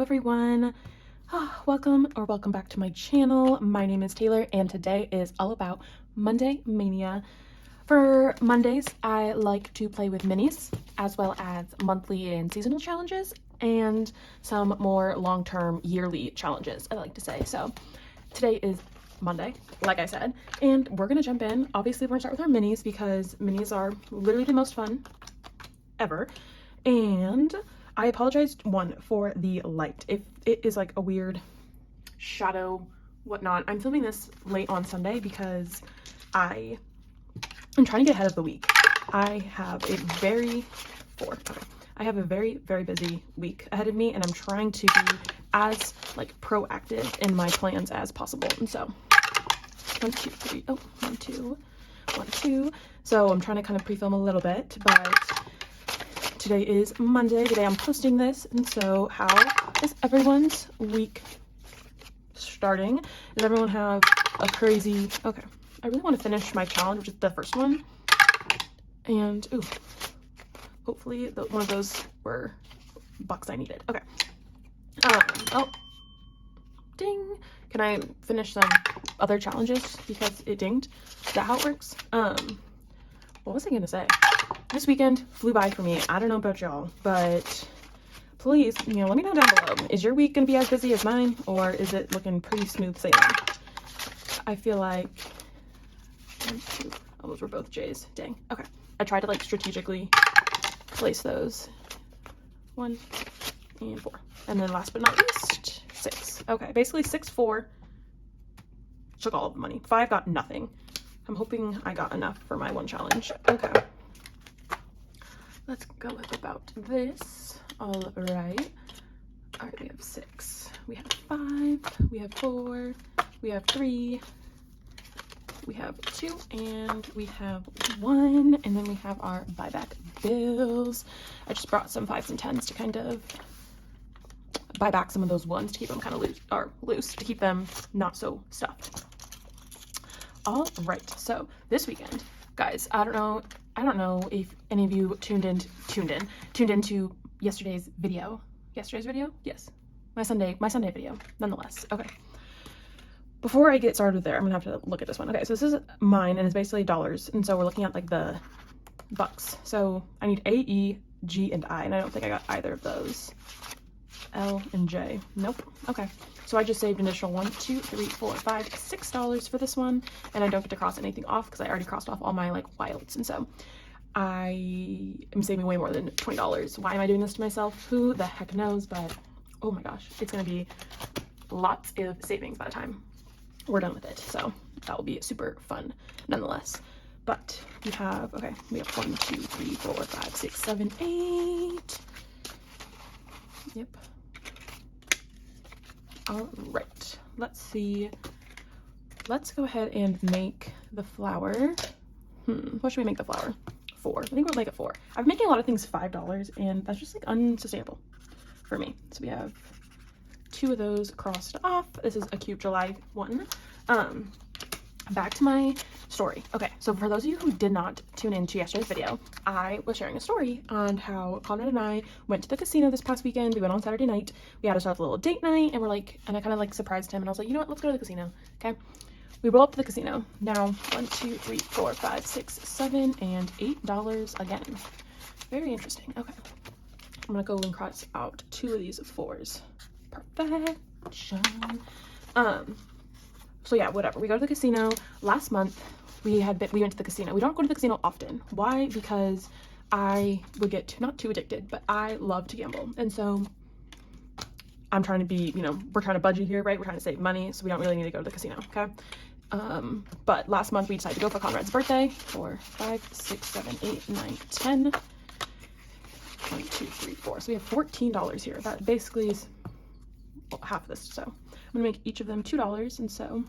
everyone. Welcome back to my channel. My name is Taylor and today is all about Monday Mania. For Mondays, I like to play with minis as well as monthly and seasonal challenges and some more long-term yearly challenges, I like to say. So today is Monday, like I said, and we're gonna jump in. Obviously, we're gonna start with our minis because minis are literally the most fun ever. And I apologize, one, for the light. If it is like a weird shadow, whatnot, I'm filming this late on Sunday because I am trying to get ahead of the week. I have a very busy week ahead of me, and I'm trying to be as like proactive in my plans as possible. And so 1, 2, 3, oh, 1, 2, 1, 2. So I'm trying to kind of pre-film a little bit, but today is Monday, the day I'm posting this, and so how is everyone's week starting? Does everyone have a crazy... Okay, I really want to finish my challenge, which is the first one, and ooh, hopefully one of those were bucks I needed. Okay, oh, ding. Can I finish some other challenges because it dinged? Is that how it works? What was I gonna say? This weekend flew by for me. I don't know about y'all, but please, let me know down below. Is your week gonna be as busy as mine, or is it looking pretty smooth sailing? I feel like... Oh, those were both J's. Dang. Okay. I tried to like strategically place those. 1 and 4. And then last but not least, 6. Okay, basically 6, 4 took all of the money. 5 got nothing. I'm hoping I got enough for my one challenge. Okay. Let's go with about this. All right. All right, we have 6. We have 5. We have 4. We have 3. We have 2. And we have 1. And then we have our buyback bills. I just brought some 5s and 10s to kind of buy back some of those ones to keep them kind of loose, to keep them not so stuffed. All right, so this weekend, guys, I don't know if any of you tuned into yesterday's video. Yesterday's video? Yes. My Sunday video, nonetheless. Okay. Before I get started there, I'm gonna have to look at this one. Okay, so this is mine, and it's basically dollars, and so we're looking at like the bucks. So I need A, E, G, and I, and I don't think I got either of those. L and J. Nope. Okay. So I just saved an additional 1, 2, 3, 4, 5, $6 for this one, and I don't get to cross anything off because I already crossed off all my like wilds, and so I am saving way more than $20. Why am I doing this to myself? Who the heck knows? But oh my gosh, it's gonna be lots of savings by the time we're done with it. So that will be super fun, nonetheless. But we have 1, 2, 3, 4, 5, 6, 7, 8. Yep. All right, let's see. Let's go ahead and make the flower. What should we make the flower? 4. I think we'll make it 4. I'm making a lot of things $5, and that's just like unsustainable for me. So we have 2 of those crossed off. This is a cute July one. Back to my story. Okay, so for those of you who did not tune into yesterday's video, I was sharing a story on how Conrad and I went to the casino this past weekend. We went on Saturday night. We had ourselves a little date night, and I kind of like surprised him, and I was like, you know what, let's go to the casino. Okay, we roll up to the casino. Now 1, 2, 3, 4, 5, 6, 7, and $8 again. Very interesting. Okay, I'm gonna go and cross out 2 of these 4s. Perfection. So yeah, whatever. We go to the casino. Last month, we went to the casino. We don't go to the casino often. Why? Because I would get not too addicted, but I love to gamble. And so I'm trying to be, we're trying to budget here, right? We're trying to save money, so we don't really need to go to the casino, okay? But last month we decided to go for Conrad's birthday. 4, 5, 6, 7, 8, 9, 10. 1, 2, 3, 4. So we have $14 here. That basically is half of this. So I'm gonna make each of them $2, and so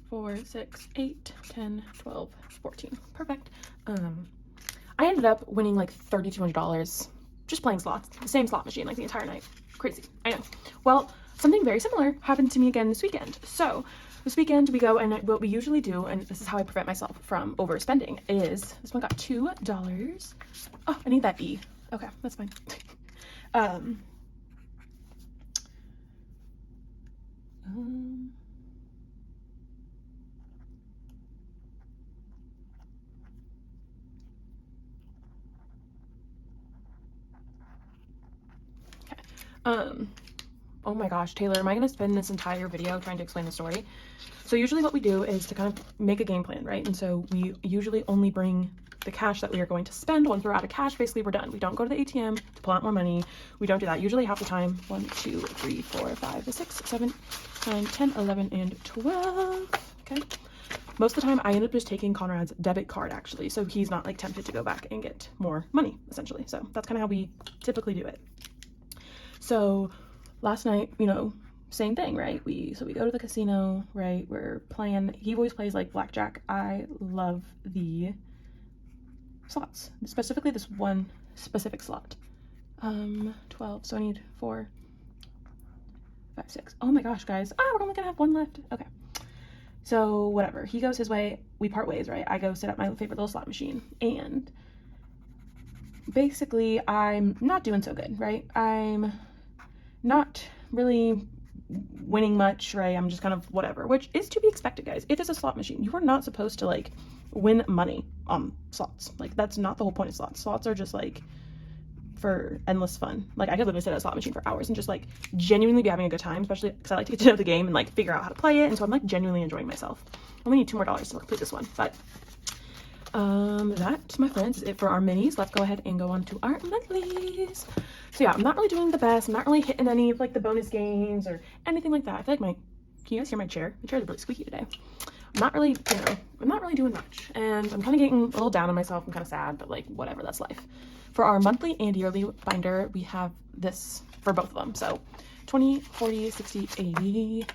4, 6, 8, 10, 12, 14. Perfect. I ended up winning like $3,200 just playing slots, the same slot machine like the entire night. Crazy, I know. Well, something very similar happened to me again this weekend. So this weekend we go, and what we usually do, and this is how I prevent myself from overspending, is this one got $2. Oh, I need that E. Okay, that's fine. Oh my gosh, Taylor, am I going to spend this entire video trying to explain the story? So usually what we do is to kind of make a game plan, right? And so we usually only bring the cash that we are going to spend. Once we're out of cash, basically we're done. We don't go to the ATM to pull out more money. We don't do that. Usually half the time, 1, 2, 3, 4, 5, 6, 7, 9, 10, 11, and 12. Okay. Most of the time I end up just taking Conrad's debit card actually. So he's not like tempted to go back and get more money essentially. So that's kind of how we typically do it. So last night, you know, same thing, right? We go to the casino, right? We're playing, he always plays like blackjack. I love the slots, specifically this one specific slot. 12, so I need 4, 5, 6. Oh my gosh, guys. We're only gonna have one left. Okay. So whatever, he goes his way, we part ways, right? I go sit at my favorite little slot machine, and basically I'm not doing so good, right? I'm not really winning much, right? I'm just kind of whatever, which is to be expected, guys. It is a slot machine. You are not supposed to like win money on slots. Like that's not the whole point of slots. Slots are just like for endless fun. Like I could literally sit at a slot machine for hours and just like genuinely be having a good time, especially because I like to get to know the game and like figure out how to play it. And so I'm like genuinely enjoying myself. I only need $2 more to complete this one, but that, my friends, is it for our minis. Let's go ahead and go on to our monthlies. So yeah, I'm not really doing the best. I'm not really hitting any of like the bonus games or anything like that. I feel like can you guys hear my chair? My chair is really squeaky today. I'm not really, I'm not really doing much, and I'm kind of getting a little down on myself. I'm kind of sad, but like whatever, that's life. For our monthly and yearly binder, we have this for both of them. So 20, 40, 60, 80,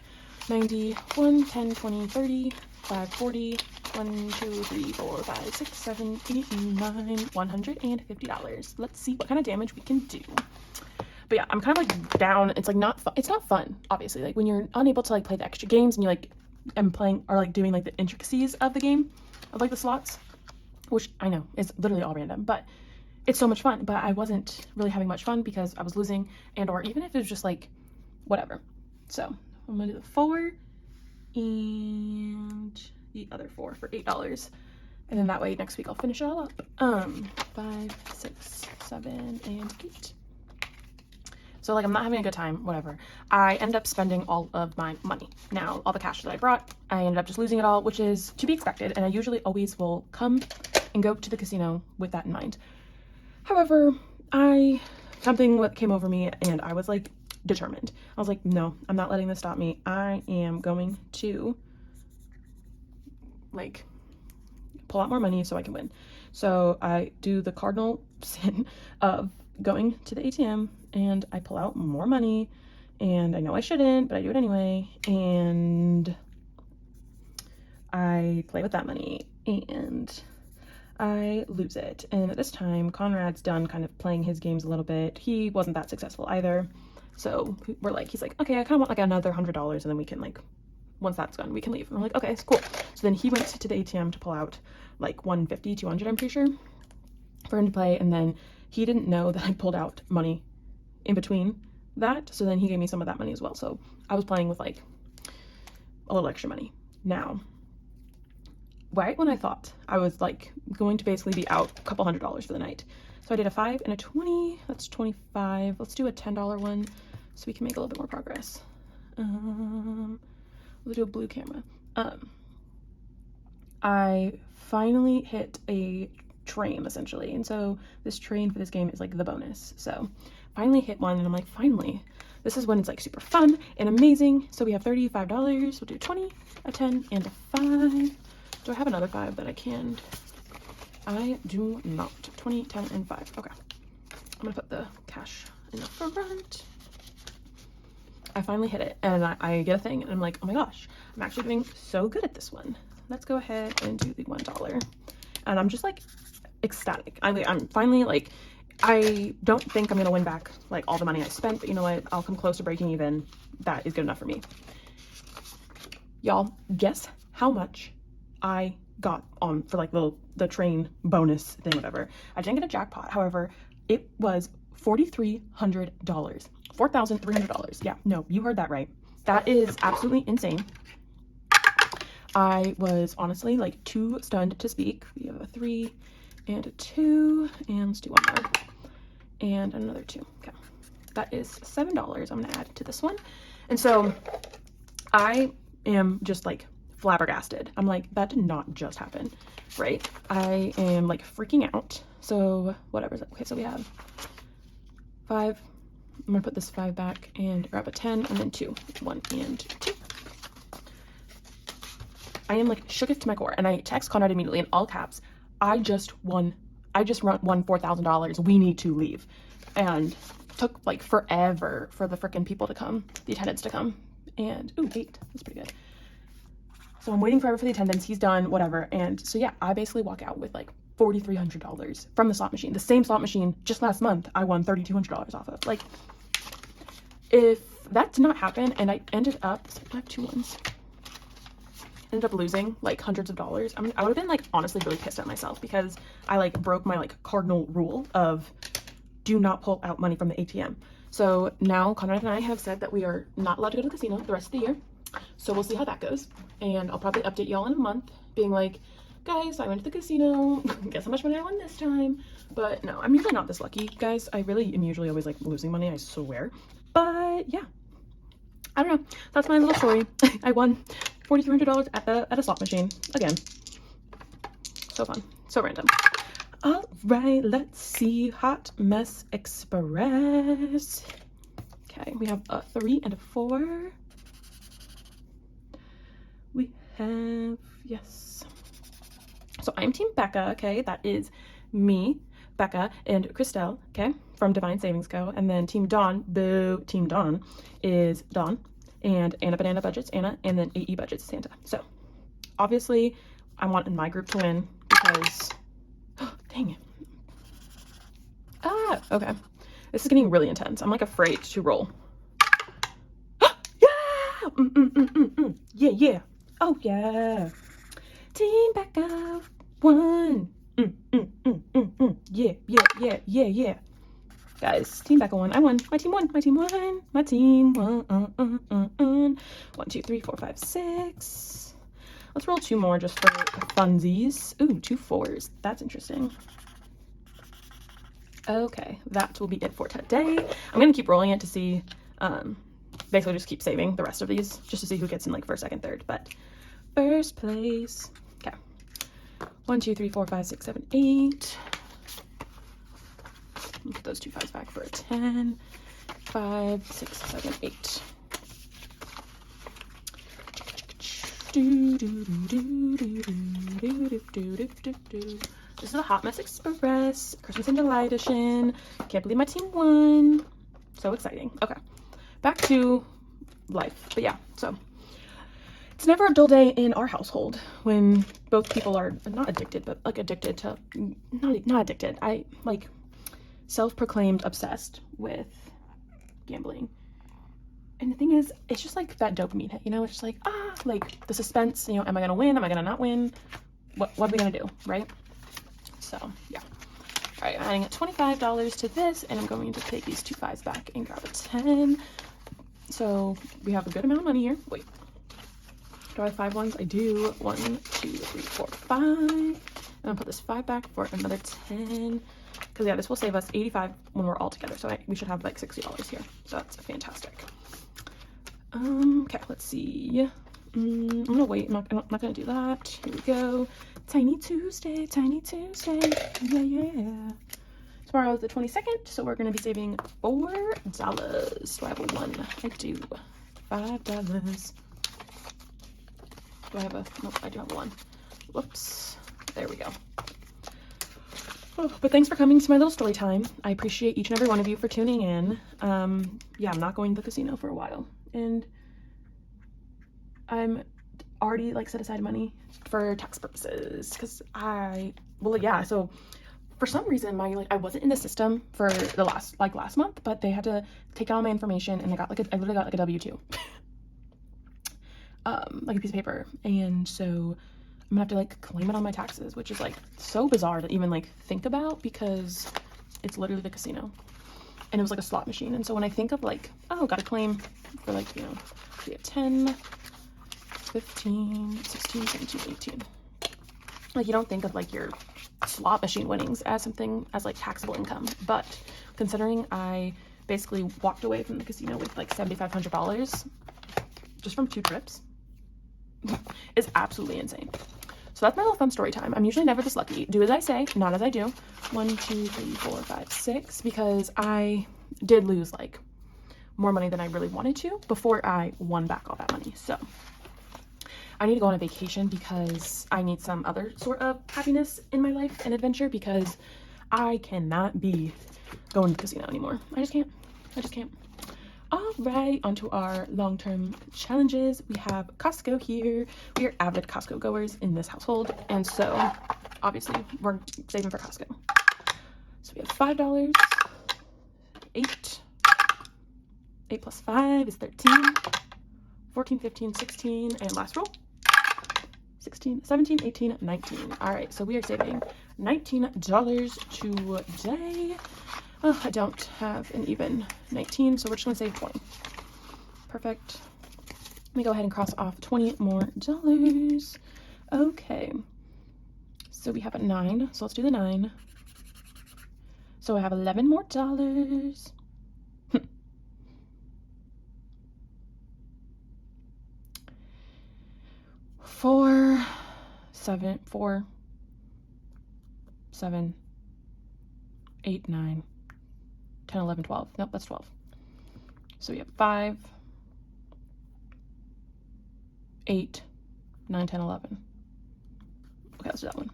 90, 1, 10, 20, 30, 5, 40, 1, 2, 3, 4, 5, 6, 7, 8, 9, $150. Let's see what kind of damage we can do. But yeah, I'm kind of like down. It's like not fun. It's not fun, obviously. Like when you're unable to like play the extra games and you like am playing or like doing like the intricacies of the game, of like the slots, which I know is literally all random, but it's so much fun. But I wasn't really having much fun because I was losing, and or even if it was just like whatever. So I'm gonna do the 4 and the other 4 for $8, and then that way next week I'll finish it all up. 5, 6, 7, and 8. So like I'm not having a good time, whatever. I end up spending all of my money. Now, all the cash that I brought, I ended up just losing it all, which is to be expected. And I usually always will come and go to the casino with that in mind. However, something came over me and I was like determined. I was like, no, I'm not letting this stop me. I am going to like pull out more money so I can win. So I do the cardinal sin of going to the ATM and I pull out more money, and I know I shouldn't, but I do it anyway, and I play with that money and I lose it. And at this time Conrad's done kind of playing his games a little bit. He wasn't that successful either, so he's like, okay, I kind of want like another $100, and then we can like, once that's gone we can leave. And I'm like, okay, it's cool. So then he went to the ATM to pull out like 150, 200, I'm pretty sure, for him to play, and then he didn't know that I pulled out money in between that, so then he gave me some of that money as well. So I was playing with like a little extra money. Now, right when I thought I was like going to basically be out a couple $100 for the night, so I did a 5 and a 20. That's 25. Let's do a $10 one so we can make a little bit more progress. We'll do a blue camera. I finally hit a train essentially, and so this train for this game is like the bonus. So finally hit one, and I'm like, finally, this is when it's like super fun and amazing. So we have $35. We'll do 20, a 10, and a 5. Do I have another 5 that I can? I do not. 20, 10, and 5. Okay, I'm gonna put the cash in the front. I finally hit it, and I get a thing, and I'm like, oh my gosh, I'm actually doing so good at this one. Let's go ahead and do the $1, and I'm just like ecstatic. I'm finally like, I don't think I'm gonna win back like all the money I spent, but you know what, I'll come close to breaking even. That is good enough for me. Y'all, guess how much I got on for like the train bonus thing, whatever. I didn't get a jackpot, however it was $4,300. $4,300. Yeah, no, you heard that right. that is absolutely insane. I was honestly like too stunned to speak. We have a 3 and a 2, and let's do one more and another 2. Okay, that is $7 I'm gonna add to this one. And so I am just like flabbergasted. I'm like, that did not just happen, right? I am like freaking out. So whatever. Okay, so we have 5. I'm gonna put this 5 back and grab a 10 and then 2. 1 and 2. I am like shooketh to my core, and I text Conrad immediately in all caps. I just won $4,000. We need to leave. And took like forever for the freaking people to come, the attendants to come. And ooh, 8. That's pretty good. So I'm waiting forever for the attendance. He's done, whatever. And so yeah, I basically walk out with like $4,300 from the slot machine. The same slot machine just last month I won $3,200 off of. Like, if that did not happen, and I ended up, I have 2 ones. Ended up losing like hundreds of dollars. I mean, I would have been like honestly really pissed at myself, because I like broke my like cardinal rule of do not pull out money from the ATM. So now Conrad and I have said that we are not allowed to go to the casino the rest of the year. So we'll see how that goes. And I'll probably update y'all in a month being like, guys, I went to the casino. Guess how much money I won this time. But no, I'm usually not this lucky, guys. I really am usually always like losing money, I swear. But yeah, I don't know. That's my little story. I won $4,300 at a slot machine again. So fun, so random. All right, let's see. Hot Mess Express. Okay, we have a 3 and a 4. We have, yes. So I'm Team Becca, okay? That is me, Becca, and Christelle, okay? From Divine Savings Co. And then Team Dawn, boo, Team Dawn is Dawn. And Anna Banana Budgets, Anna, and then AE Budgets, Santa. So, obviously, I want in my group to win because, dang it. Ah, okay. This is getting really intense. I'm like afraid to roll. Yeah! Yeah, yeah. Oh, yeah. Team Becca won. Yeah, yeah, yeah, yeah, yeah. Guys, Team Becca won. I won. My team won. My team won. My team won. 1, 2, 3, 4, 5, 6. Let's roll 2 more just for funsies. Ooh, 2 4s. That's interesting. Okay, that will be it for today. I'm gonna keep rolling it to see, basically just keep saving the rest of these just to see who gets in like first, second, third. But first place. Okay. 1, 2, 3, 4, 5, 6, 7, 8. Put those 2 5s back for a 10. 5, 6, 7, 8. This is a Hot Mess Express Christmas in July edition. Can't believe my team won. So exciting. Okay, back to life. But yeah, so it's never a dull day in our household when both people are not addicted, but like addicted to, not addicted. I like self-proclaimed obsessed with gambling. And the thing is, it's just like that dopamine hit, you know? It's just like, like the suspense, you know, am I gonna win? Am I gonna not win? What are we gonna do, right? So, yeah. All right, I'm adding $25 to this, and I'm going to take these 2 5s back and grab a 10. So we have a good amount of money here. Wait, do I have 5 ones? I do. 1, 2, 3, 4, 5. And I'll put this 5 back for another 10. Because yeah, this will save us $85 when we're all together. So we should have like $60 here. So that's fantastic. Okay, let's see. I'm gonna wait. I'm not gonna do that. Here we go. Tiny Tuesday, Tiny Tuesday. Yeah, yeah. Tomorrow is the 22nd, so we're gonna be saving $4. Do I have a 1? I do. $5. Do I have a? Nope, I do have a 1. Whoops. There we go. Oh, but thanks for coming to my little story time. I appreciate each and every one of you for tuning in. Yeah, I'm not going to the casino for a while, and I'm already like set aside money for tax purposes because so for some reason I wasn't in the system for the last month, but they had to take all my information, and I literally got like a W-2 like a piece of paper, and so I'm gonna have to like claim it on my taxes, which is like so bizarre to even like think about because it's literally the casino. and it was like a slot machine. And so when I think of like, oh, got a claim for like, you know, we have 10, 15, 16, 17, 18. Like, you don't think of like your slot machine winnings as something as like taxable income, but considering I basically walked away from the casino with like $7,500 just from 2 trips is absolutely insane. So that's my little fun story time. I'm usually never this lucky. Do as I say, not as I do. 1, 2, 3, 4, 5, 6, because I did lose like more money than I really wanted to before I won back all that money. So I need to go on a vacation because I need some other sort of happiness in my life and adventure, because I cannot be going to the casino anymore. I just can't. All right, onto our long-term challenges. We have Costco here. We are avid Costco goers in this household, and so obviously we're saving for Costco. So we have $5, 8 plus 5 is 13, 14, 15, 16, and last roll, 16, 17, 18, 19. All right, so we are saving $19 today. Oh, I don't have an even 19, so we're just gonna save 20. Perfect. Let me go ahead and cross off 20 more dollars. Okay, so we have a 9, so let's do the 9. So I have 11 more dollars. 4, 7, 4, 7, 8, 9, 10, 11, 12. Nope, that's 12. So we have 5, 8, 9, 10, 11. Okay, let's do that one.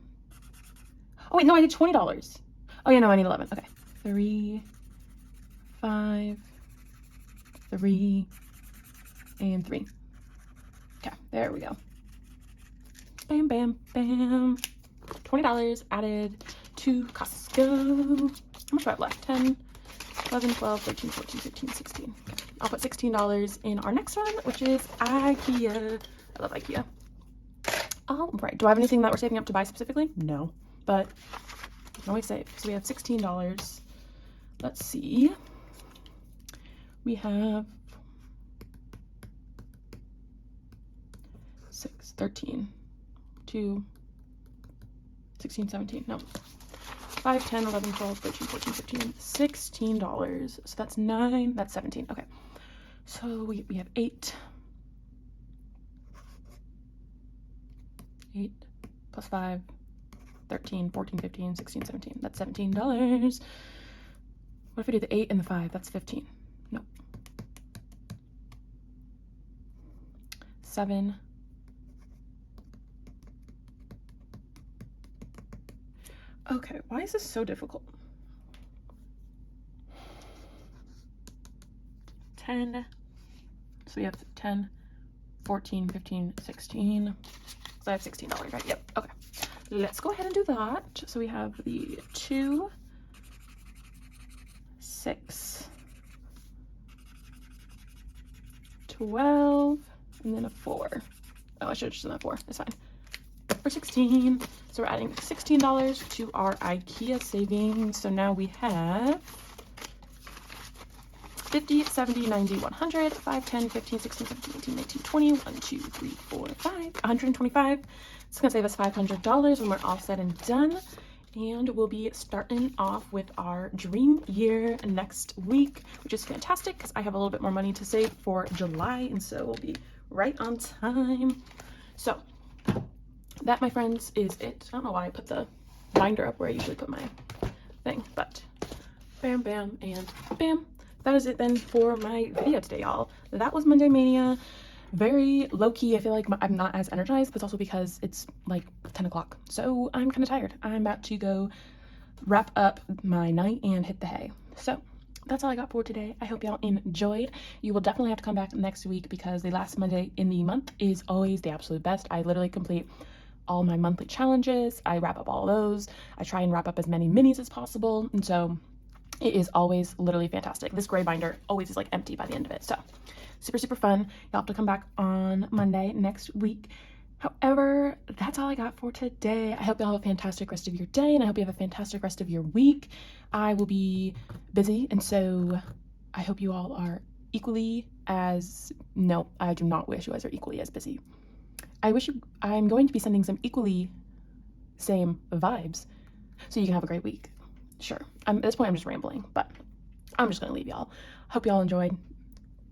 Oh wait, no, I did $20. Oh yeah, no, I need 11. Okay, 3, 5, 3, and 3. Okay, there we go. Bam, bam, bam. $20 added to Costco. How much do I have left? 10, 11, 12, 13, 14, 15, 16. Okay. I'll put $16 in our next one, which is IKEA. I love IKEA. All right. Do I have anything that we're saving up to buy specifically? No, but you can always save. So we have $16. Let's see. We have 6, 13, 2, 16, 17. No. 5, 10, 11, 12, 13, 14, 15, $16. So that's 9, that's 17. Okay. So we have 8. 8 plus 5, 13, 14, 15, 16, 17. That's $17. What if we do the 8 and the 5? That's 15. No. 7. Okay, why is this so difficult? 10. So we have 10, 14, 15, 16. So I have $16, right? Yep. Okay. Let's go ahead and do that. So we have the 2, 6, 12, and then a 4. Oh, I should have just done that 4. It's fine. For 16. So we're adding $16 to our IKEA savings. So now we have 50, 70, 90, 100, 5, 10, 15, 16, 17, 18, 19, 20, 1, 2, 3, 4, 5, 125. It's gonna save us $500 when we're all said and done. And we'll be starting off with our dream year next week, which is fantastic because I have a little bit more money to save for July, and so we'll be right on time. So that, my friends, is it. I don't know why I put the binder up where I usually put my thing, but bam, bam, and bam. That is it then for my video today, y'all. That was Monday Mania. Very low-key. I feel like I'm not as energized, but it's also because it's like 10 o'clock. So I'm kind of tired. I'm about to go wrap up my night and hit the hay. So that's all I got for today. I hope y'all enjoyed. You will definitely have to come back next week because the last Monday in the month is always the absolute best. I literally complete all my monthly challenges. I wrap up all those. I try and wrap up as many minis as possible. And so it is always literally fantastic. This gray binder always is like empty by the end of it. So super, super fun. Y'all have to come back on Monday next week. However, that's all I got for today. I hope y'all have a fantastic rest of your day, and I hope you have a fantastic rest of your week. I will be busy, and so I hope you all are equally as, no, I do not wish you guys are equally as busy. I'm going to be sending some equally same vibes so you can have a great week. Sure, at this point I'm just rambling, but I'm just gonna leave y'all. Hope y'all enjoyed.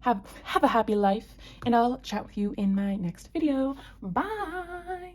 Have a happy life, and I'll chat with you in my next video. Bye.